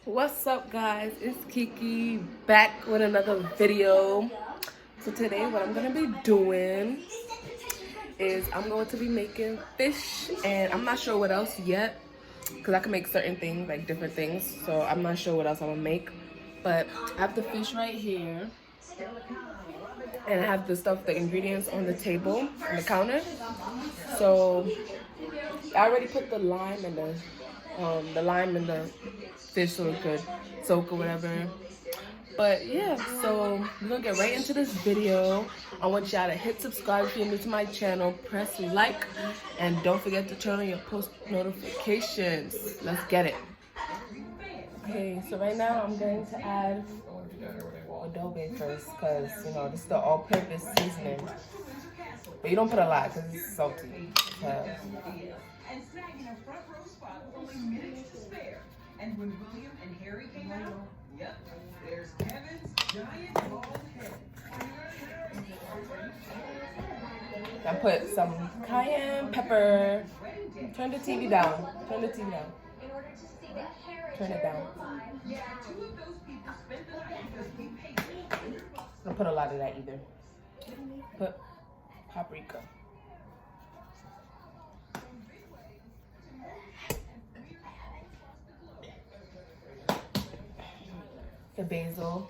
What's up, guys? It's Kiki back with another video. So today what I'm gonna be doing is I'm going to be making fish, and I'm not sure what else yet because I can make certain things, like different things, so I'm not sure what else I'm gonna make. But I have the fish right here, and I have the ingredients on the table, on the counter. So I already put the lime in the fish so it could soak or whatever. But yeah, so we're gonna get right into this video. I want y'all to hit subscribe if you're new to my channel, press like, and don't forget to turn on your post notifications. Let's get it. Okay, so right now I'm going to add adobe first, because you know this is the all-purpose seasoning. But you don't put a lot because it's salty. And when William and Harry came out, yep, there's Kevin's giant bald head. I put some cayenne pepper. Turn the TV down. Turn the TV down. Turn it down. Don't put a lot of that either. Put paprika. The basil.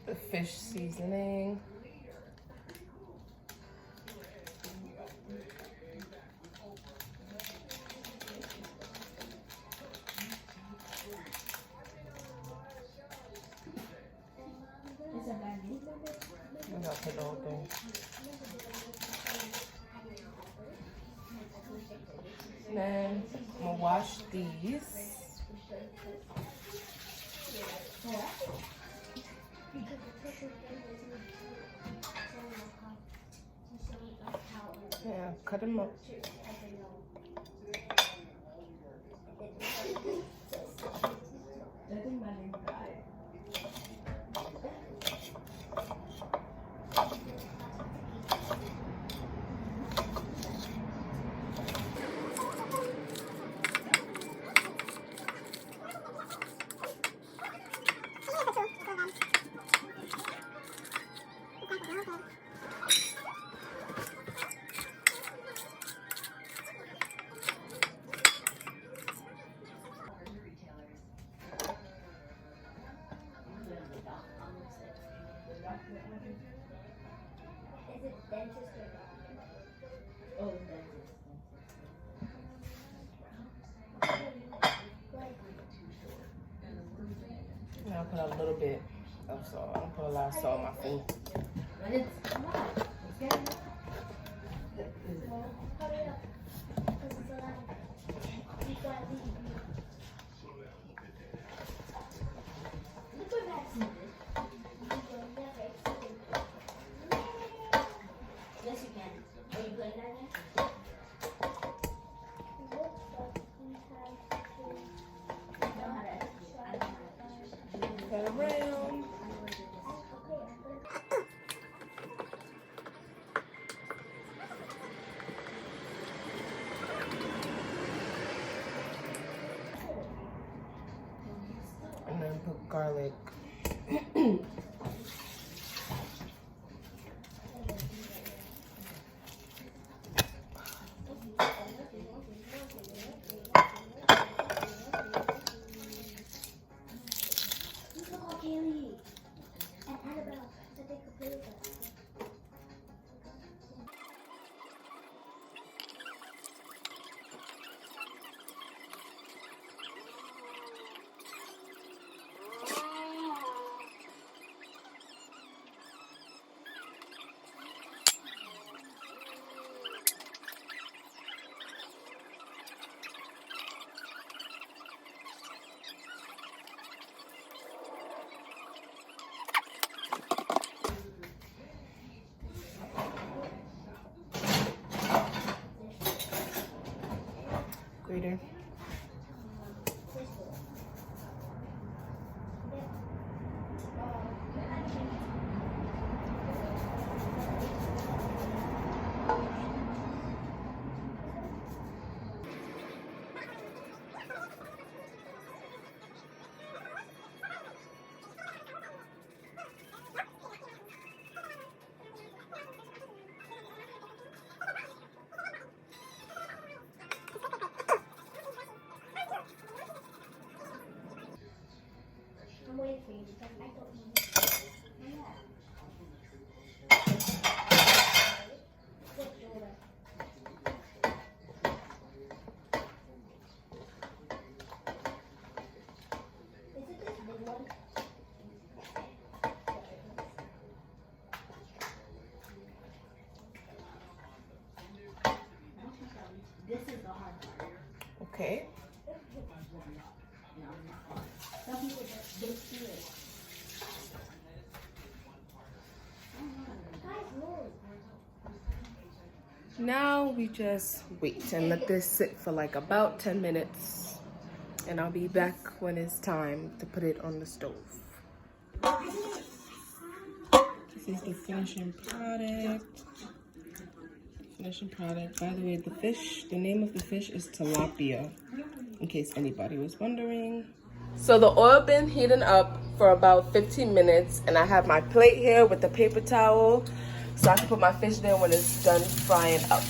The fish seasoning. I'm gonna put the whole thing. Then I'm gonna wash these. Yeah, cut them up. Now I put a little bit of salt. I don't put a lot of salt on my food. Around. And then put garlic. Grater. This is the hard part. Okay. Some people just they see it. Now we just wait and let this sit for like about 10 minutes. And I'll be back when it's time to put it on the stove. This is the finishing product. By the way, the name of the fish is tilapia, in case anybody was wondering. So the oil been heating up for about 15 minutes, and I have my plate here with the paper towel, so I can put my fish there when it's done frying up.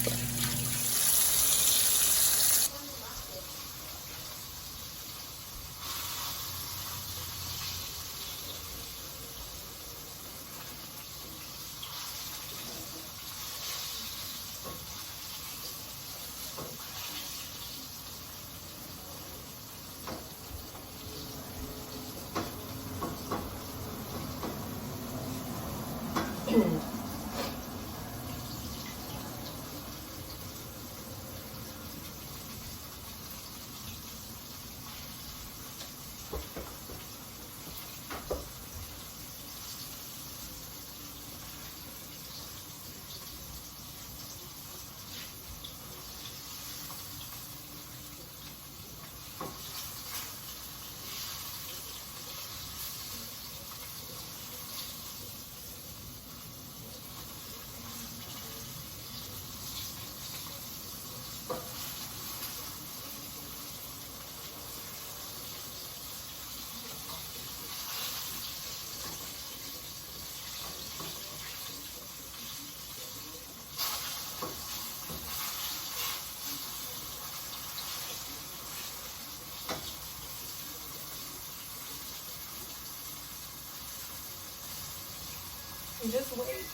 Just wait.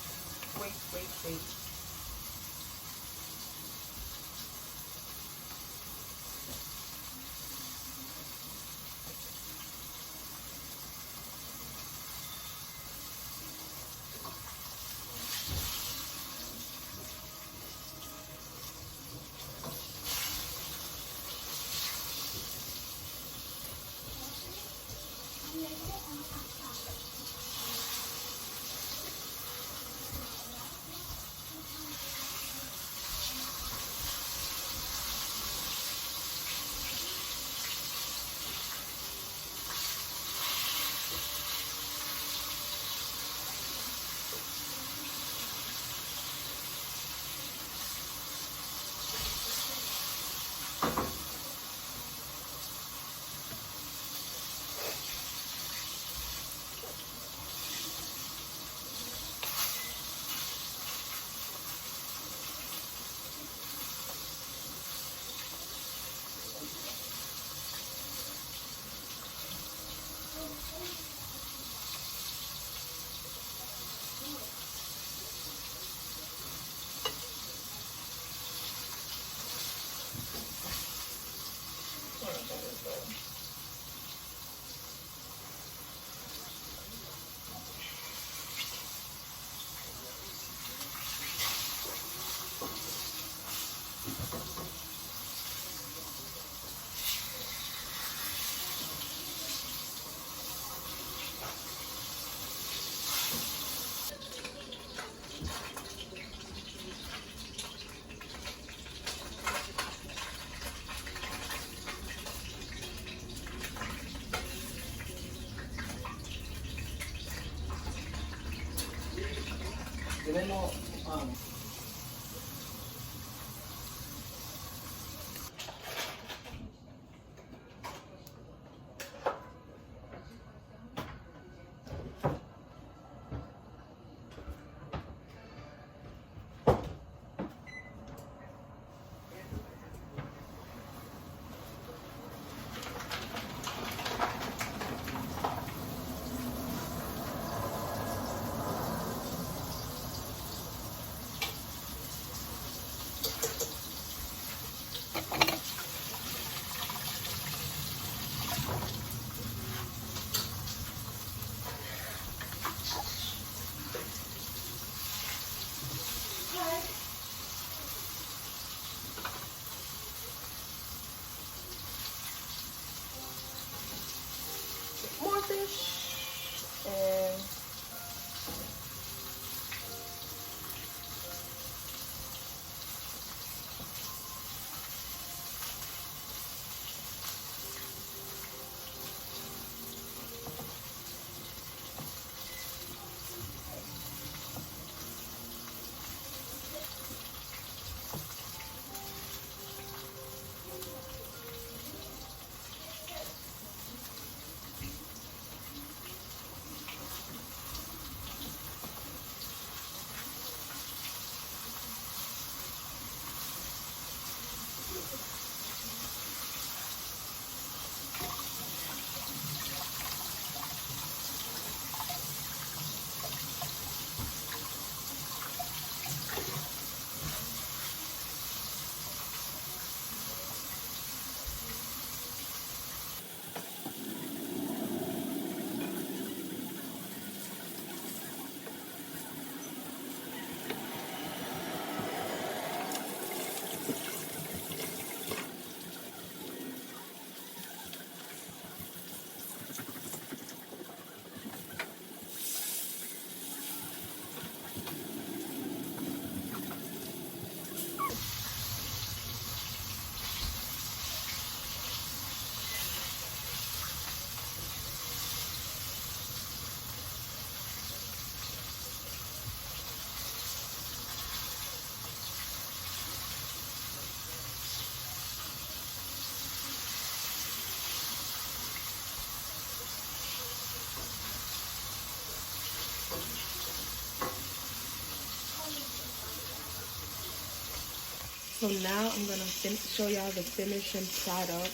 So now I'm gonna show y'all the finishing product.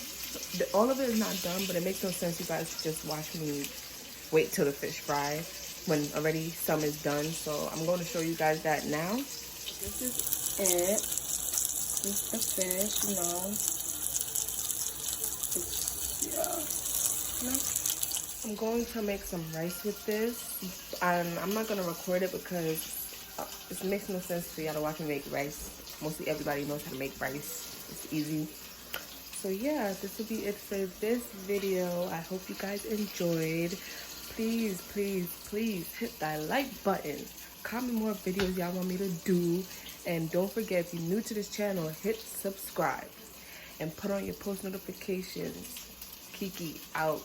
All of it is not done, but it makes no sense you guys just watch me wait till the fish fry when already some is done. So I'm going to show you guys that now. This is it. This is the fish, you know. Yeah. I'm going to make some rice with this. I'm not going to record it because it makes no sense for y'all to watch me make rice. Mostly everybody knows how to make rice. It's easy. So yeah, this will be it for this video. I hope you guys enjoyed. Please, please, please hit that like button. Comment more videos y'all want me to do. And don't forget, if you're new to this channel, hit subscribe. And put on your post notifications. Kiki out.